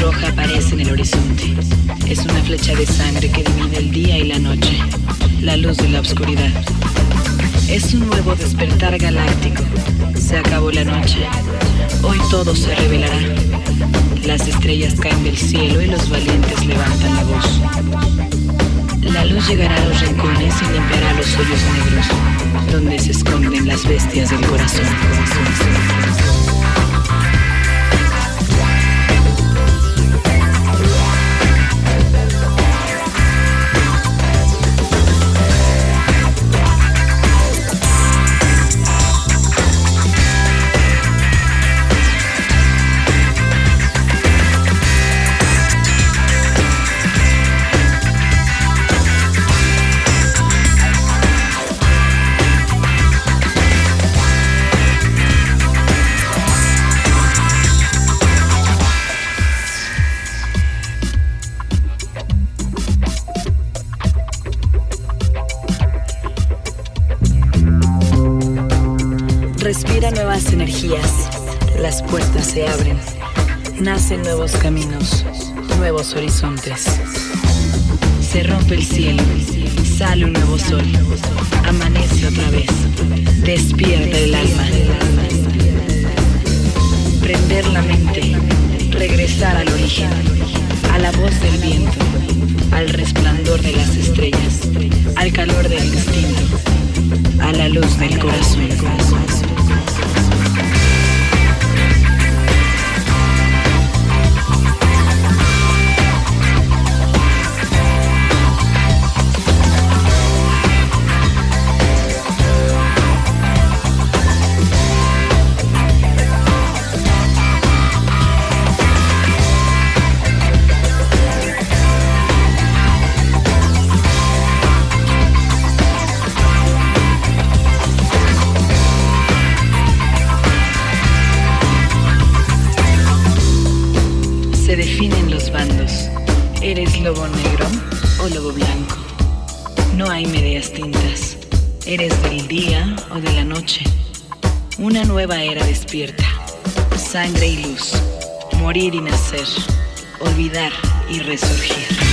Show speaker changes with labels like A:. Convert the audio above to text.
A: roja aparece en el horizonte. Es una flecha de sangre que divide el día y la noche, la luz de la oscuridad. Es un nuevo despertar galáctico. Se acabó la noche. Hoy todo se revelará. Las estrellas caen del cielo y los valientes levantan la voz. La luz llegará a los rincones y limpiará los hoyos negros, donde se esconden las bestias del corazón. Respira nuevas energías, las puertas se abren, nacen nuevos caminos, nuevos horizontes. Se rompe el cielo, sale un nuevo sol, amanece otra vez, despierta el alma. Prender la mente, regresar al origen, a la voz del viento, al resplandor de las estrellas, al calor del instinto, a la luz del corazón. Se definen los bandos. ¿Eres lobo negro o lobo blanco? No hay medias tintas. ¿Eres del día o de la noche? Una nueva era despierta. Sangre y luz. Morir y nacer. Olvidar y resurgir.